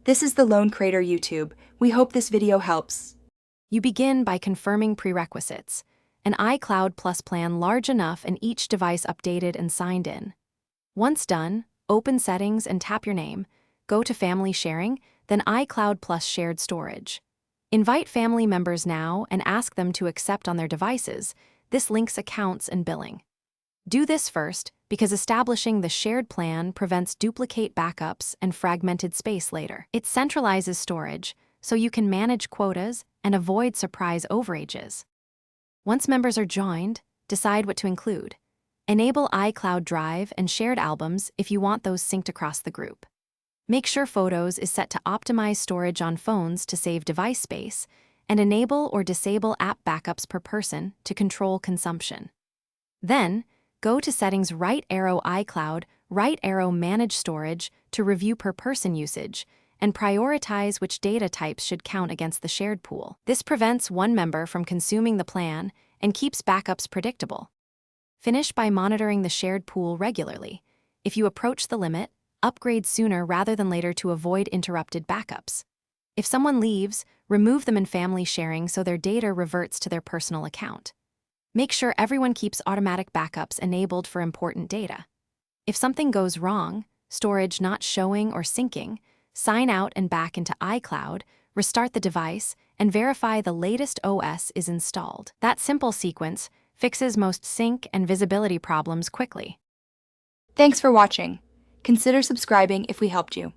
This is the Lone Creator YouTube. We hope this video helps. You begin by confirming prerequisites. An iCloud Plus plan large enough and each device updated and signed in. Once done, open Settings and tap your name. Go to Family Sharing, then iCloud Plus Shared Storage. Invite family members now and ask them to accept on their devices. This links accounts and billing. Do this first because establishing the shared plan prevents duplicate backups and fragmented space later. It centralizes storage so you can manage quotas and avoid surprise overages. Once members are joined, decide what to include. Enable iCloud Drive and shared albums if you want those synced across the group. Make sure Photos is set to optimize storage on phones to save device space, and enable or disable app backups per person to control consumption. Then, go to Settings right arrow iCloud, right arrow Manage Storage to review per person usage, and prioritize which data types should count against the shared pool. This prevents one member from consuming the plan and keeps backups predictable. Finish by monitoring the shared pool regularly. If you approach the limit, upgrade sooner rather than later to avoid interrupted backups. If someone leaves, remove them in family sharing so their data reverts to their personal account. Make sure everyone keeps automatic backups enabled for important data. If something goes wrong, storage not showing or syncing, sign out and back into iCloud, restart the device, and verify the latest OS is installed. That simple sequence fixes most sync and visibility problems quickly. Thanks for watching. Consider subscribing if we helped you.